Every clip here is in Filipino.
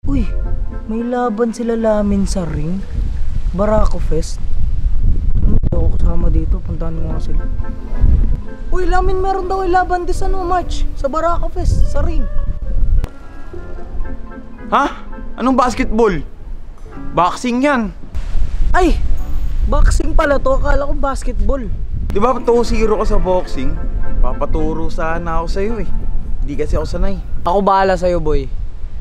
Uy, may laban sila Lamin sa ring. Barako Fest. Ano daw ako kasama dito? Puntahan mo nga sila. Uy, Lamin, meron daw laban din sa March sa Barako Fest sa ring. Ha? Anong basketball? Boxing yan. Ay, boxing pala to. Akala ko basketball. Di ba 2-0 ka sa boxing? Papaturo sana ako sa'yo eh. Di kasi ako sanay. Ako bahala sa'yo, boy.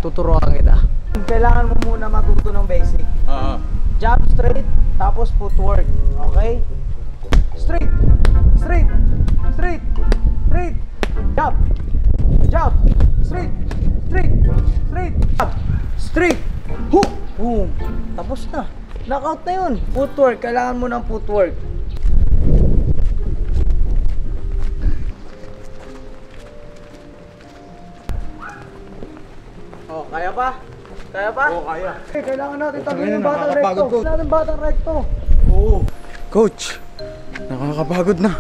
Tuturuan kita. Kailangan mo muna matuto ng basic. Jab straight, tapos footwork. Okay? Straight, straight, straight, straight. Jab, jab, straight, straight, straight. Jab, straight, hook, boom. Tapos na. Knockout na yun. Footwork, kailangan mo ng footwork. Oh, kaya pa? Kaya pa? Oo, kaya. Okay, kailangan natin tabihin yung batang recto. Kailangan natin batang recto. Oo. Coach, nakakapagod na.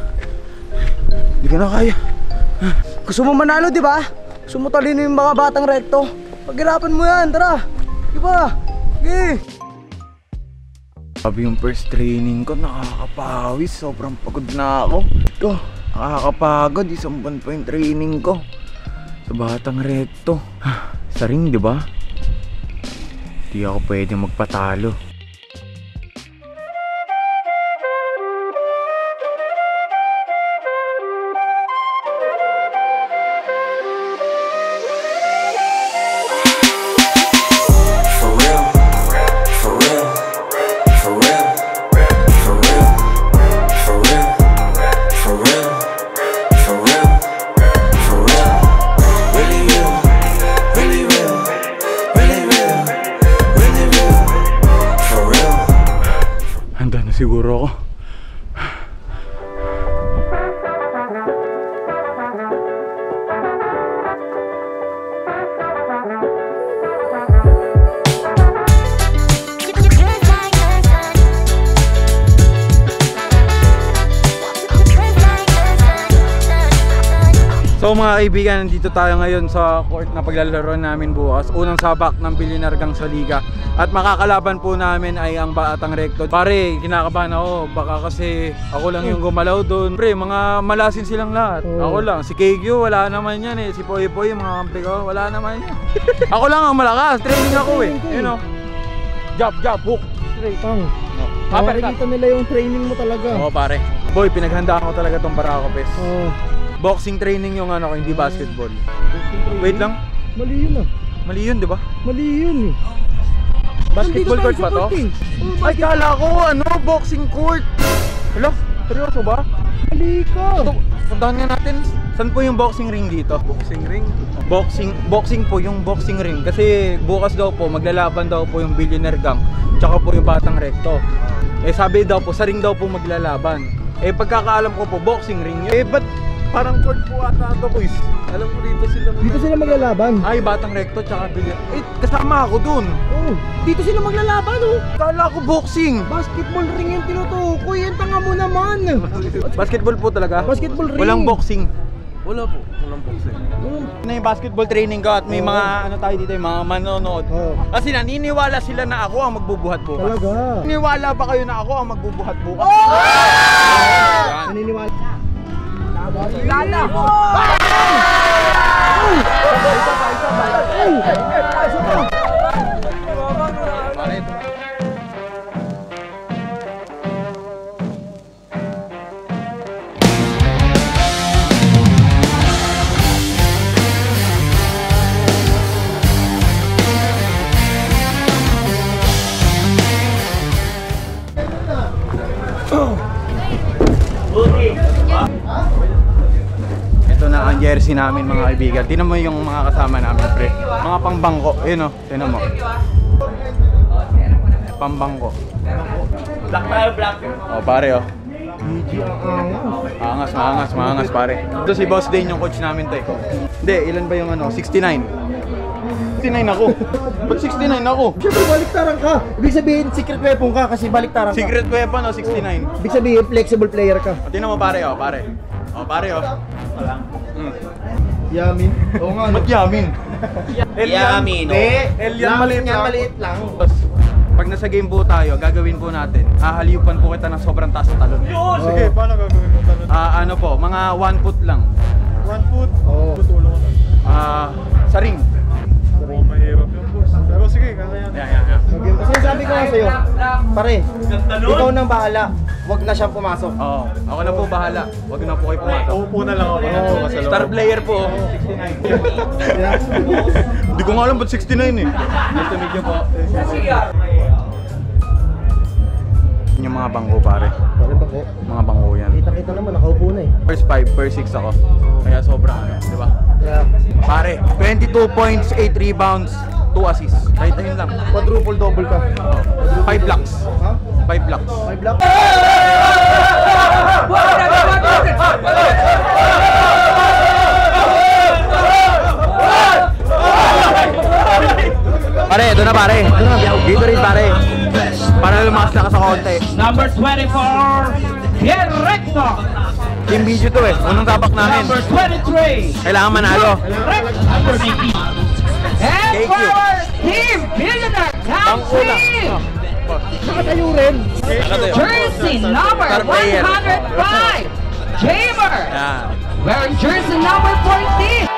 Hindi ko na kaya. Gusto mo manalo, di ba? Gusto mo talino yung mga batang recto. Paghirapan mo yan, tara. Di ba? Sige. Sabi yung first training ko, nakakapawis. Sobrang pagod na ako. Ito, nakakapagod. Isang buwan pa yung training ko. Sa batang recto. Sa ring, di ba? Di ako pwede magpatalo. Siguro ako. So mga kaibigan, nandito tayo ngayon sa court na paglalaroan namin bukas. Unang sabak ng Billionaire Gang sa Liga. At makakalaban po namin ay ang Batang Recto. Pare, kinakabahan ako. Baka kasi ako lang yung gumalaw doon. Pre, mga malasin silang lahat. Ako lang. Si Kegyo, wala naman yan eh. Si Poy Poy, mga kampi ko, wala naman yan. Ako lang ang malakas. Training ako eh. You know? Jab, jab, hook. Straight ang. Nakikita nila yung training mo talaga. Oo pare. Boy, pinaghandaan ko talaga tong Barako Fest. Boxing training yung ano ko, hindi basketball. Wait lang. Mali yun ah. Mali yun, di ba? Mali yun eh. Basketball court ba to? Ay, kala ko ano, boxing court. Hello? Seryoso ba? Mali ka. Ito, puntahan nga natin. Saan po yung boxing ring dito? Boxing ring? Boxing po yung boxing ring. Kasi bukas daw po, maglalaban daw po yung Billionaire Gang. Tsaka po yung Batang Recto. Eh sabi daw po, sa ring daw po maglalaban. Eh pagkakaalam ko po, boxing ring yun. Eh ba't parang court po ata ito, boys? Alam mo dito sila maglalaban. Ay, Batang Recto tsaka Billionaire. Eh, kasama ako dun. Oh, dito sila maglalaban oh. Kala ko boxing. Basketball ring yung tinutukoy. Yan tanga mo naman. Basketball po talaga? Basketball ring. Walang boxing. Wala po, walang boxing. Na yung basketball training ko at may mga ano tayo dito, yung mga manonood. Kasi naniniwala sila na ako ang magbubuhat bukas. Talaga? Naniniwala ba kayo na ako ang magbubuhat bukas? Naniniwala. Lala! Ito na ang jersey namin mga kaibigan. Tingnan mo yung mga kasama namin, pre. Mga pangbangko. Ayun o, tingnan mo. Pambangko. Black tayo, black. O pare o. Maangas pare. Ito si Boss Dane yung coach namin to eh. Hindi, ilan ba yung ano? 69. 69 ako. Ba't 69 ako? Siyempre baliktaran ka. Ibig sabihin secret weapon ka kasi baliktaran ka. Secret weapon o 69. Ibig sabihin flexible player ka. O tingnan mo pare o, pare. O pare o. Yamin? Oo nga. Ba't yamin? Yamin, Elian maliit lang. Maliit lang. Tapos, pag nasa game po tayo, gagawin po natin. Hahaliupan po kita ng sobrang taas sa talon. Sige, paano gagawin mo talon? Ano po, mga 1 foot lang. 1 foot? Oo. Tutulong ko na. Sa ring. Oo, mahirap yung boss. Pero sige, kakayan. Yeah. Okay, kasi sabi ko nga sa'yo, pare, ikaw nang bahala. Huwag na siyang pumasok. Oo, ako na po bahala. Huwag na po kayo pumasok. Uupo na lang ako. Star player po. 69. Hindi ko nga alam ba't 69 eh. Nice to meet you po. Yung mga bangko pare. Pare pa po. Mga bangko yan. Kita-kita naman, nakaupo na eh. First 5, first 6 ako. Kaya sobrang ano, di ba? Kaya, Pare, 22 points, 8 rebounds, 2 assists. Kahit ayun lang. quadruple double ka. 5 blocks. Ha? 5 blocks. 5 block? Pare, ito na pare. Dito rin pare. Para lumakas na ka sa konti. Number 24, Pierre Recto. Team video to eh. Unang tapak namin. Number 23, Kailangan manalo. Number 19. And Thank you. for Team Billionaire Bangko lang. Taxi, Nakatayo rin. jersey number Star player. 105, Jamer. Yan. Wearing jersey number 14.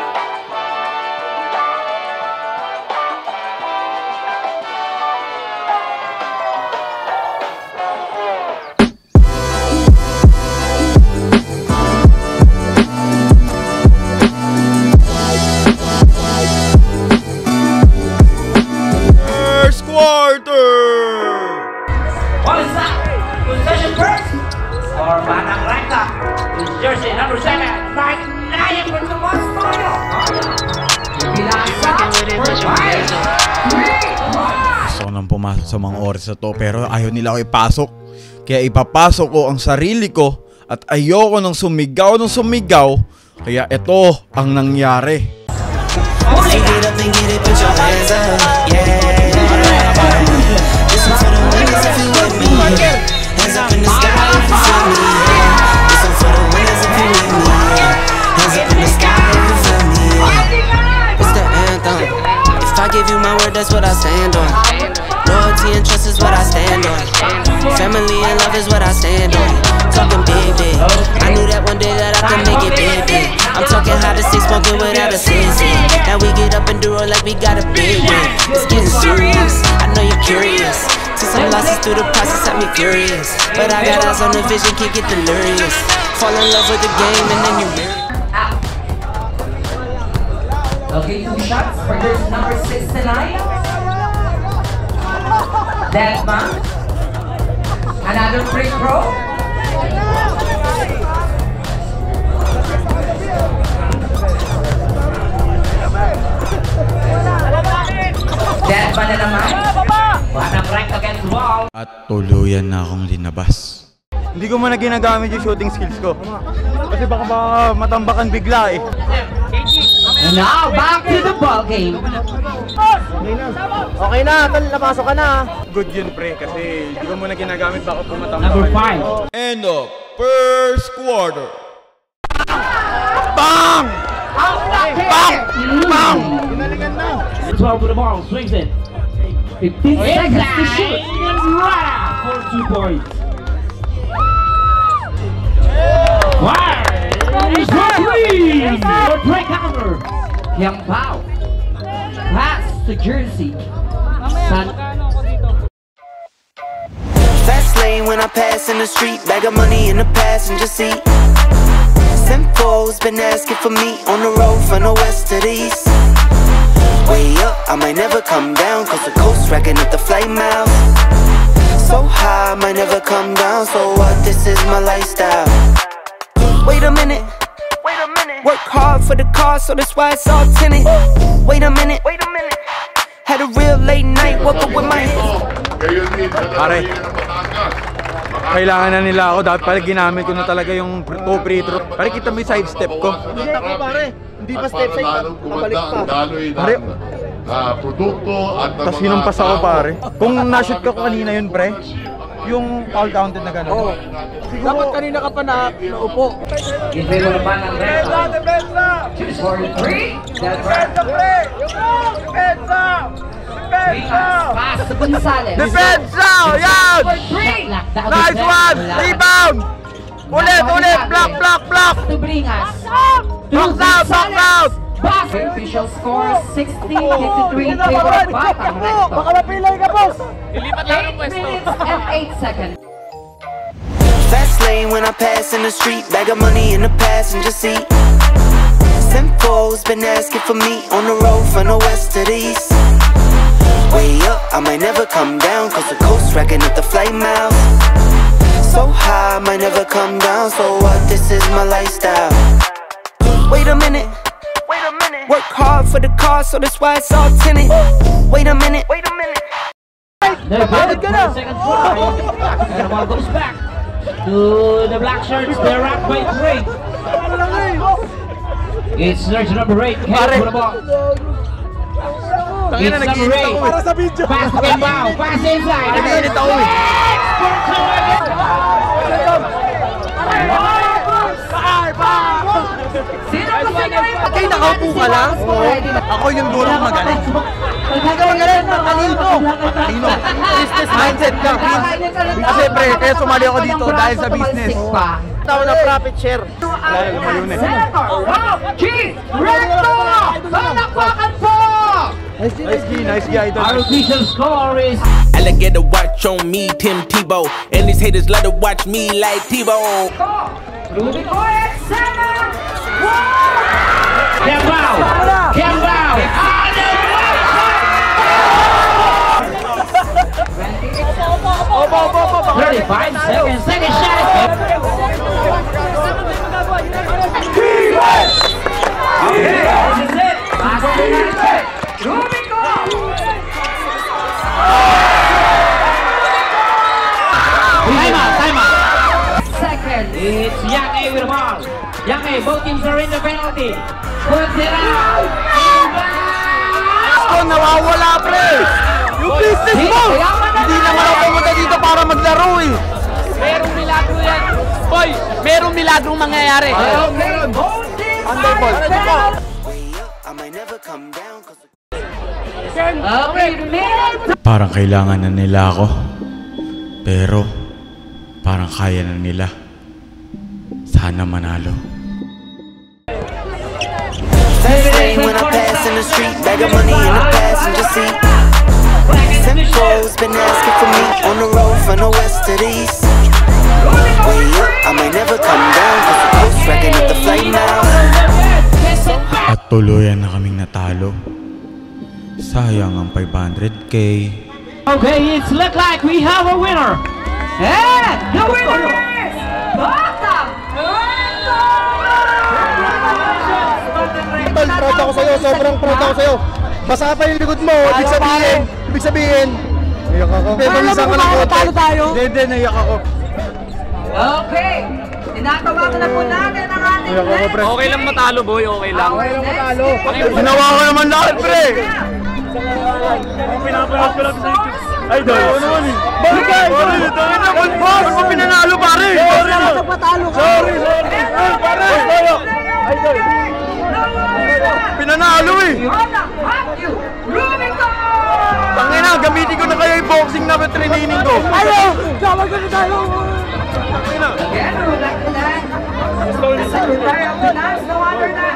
First quarter! What is that? Possession first for Manang Recta. His jersey number 7, Mike Nayan from the Bastoyo. Pilasa for 5, 3, 1. Gusto ko nang pumasok sa mga oras na to pero ayaw nila ako ipasok. Kaya ipapasok ko ang sarili ko at ayoko nang sumigaw ng sumigaw. Kaya ito ang nangyari. Get up and get it, put your hands up, yeah. This one for the winners if you with me. Hands up in the sky if you feel me. This one for the winners if you with me. Hands up in the sky if you feel me. It's the anthem. If I give you my word, that's what I stand on. Loyalty and trust is what I stand on. Family and love is what I stand on. Talking big, big. I knew that one day that I could make it big, big. I'm talking how to stay smoking without a sissy. Now we get up and do it like we got a big win. It's getting serious. I know you're curious. Took some losses through the process, had me furious. But I got eyes on the vision, can't get delirious. Fall in love with the game and then you marry. Okay, 2 shots for jersey number 6 tonight. Desmond. Another free throw. Desmond na naman. Manang Recta against wall. At tuluyan na akong linabas. Hindi ko muna ginagamit yung shooting skills ko. Kasi baka matambakan bigla eh. And now, back to the ball game. Okay na, tol, napasok ka na. Good yun pre, kasi hindi ko muna ginagamit baka Number pumatambakan. 5. End of first quarter. Bang! Bang! Bang! 12 with the ball, swings it. 15 seconds to shoot. Right for 2 points. Wow! For Trey Counter. Yang Pao. Pass to Jersey. Fast lane when I pass in the street. Bag of money in the passenger seat. Simcoe's been asking for me on the road from the west to the east. Way up, I might never come down, cause the coast racking up the flight miles. So high, I might never come down, so what, this is my lifestyle. Wait a minute, work hard for the car, so that's why it's all tinted. Wait a minute, had a real late night, woke up with my hands. Pare, kailangan na nila ako. Dapat pala ginamit ko na talaga yung 2 free throw. Pare, kita mo yung side step ko. Hindi ako pare, hindi pa step side, pabalik pa. Pare, produkto at tas hinumpas ako pare. Kung na-shoot ka ko kanina yun pre, yung foul counted na gano'n. Oo. Dapat kanina ka pa naupo. In favor of Batang Recta. 2 for 3. That's right. Pass to Gonzales. Depensa! Yan! Nice one! Rebound! Ulit! Block! To Bringas. Box out! Pass. Official score 60-53 in favor of Batang Recto. Baka mapilay ka, boss! 8 minutes and 8 seconds. Fast lane when I pass in the street, bag of money in the passenger seat. Simcoe's been asking for me on the road from the west to the east. Way up, I might never come down, cause the coast racking up the flight miles. So high, I might never come down, so what, this is my lifestyle. Wait a minute, work hard for the car, so that's why it's all tinted. Wait a minute. They're good. 4 seconds try. And the ball goes back to the black shirts. They're up by 3. It's jersey number 8. Head for the ball. It's number 8. Pass to Kembao. Pass inside. Okay, nakaupo ka lang? Ako yung durang magaling. Magaling, matalino. Business mindset ka. Kasi pre, kaya sumali ako dito dahil sa business. Tao na profit share. Senator Rob G. Recto! Palakpakan po! Nice guy, idol. Our official score is Alligator watch on me, Tim Tebow. And these haters love to watch me like Tebow. Rubico X7! Kembao! Kembao! On the right side! 35 seconds, second shot! This is it! Pass to United! Rubico! Time out! Second. It's Yang A with the ball. Yang A, both teams are in the penalty. Puts it out! Ako, nawawala pre! Yung business mo! Hindi naman ako pumunta dito para maglaro eh! Merong milagro yan. Boy, merong milagrong mangyayari. Underball. Way up, I might never come down, cause Okay, minute. Parang kailangan na nila ako. Pero parang kaya na nila. Sana manalo. fast lane when I pass in the street, bag of money in the passenger seat. Simcoe's been asking for me on the road from the west to the east. Way up, I might never come down, cause the coast racking up the flight miles. At tuluyan na kaming natalo. Sayang ang 500k. Okay, it's look like we have a winner. And the winner is Batang Tol, proud ako sa'yo, sobrang proud ako sa'yo. Basa pa yung likod mo, ibig sabihin. Iyak ako. Pembalisa ka ng konti. Hindi, naiyak ako. Okay. Tinatawagan na po natin ang ating next. Okay lang matalo, boy. Okay lang. Ginawa ko naman lahat, pre! Pinapanood ko lang sa YouTube. Ay, dahil naman eh. Bakit? Boss, mo pinanalo, pare! Sorry! Pare! Pinanalo eh! Tangina, gamitin ko na kaya yung boxing na training ko. Ayaw! Tawag ko na tayo! Tangina! Again, we would like to thank the Secretary of Finance, no other than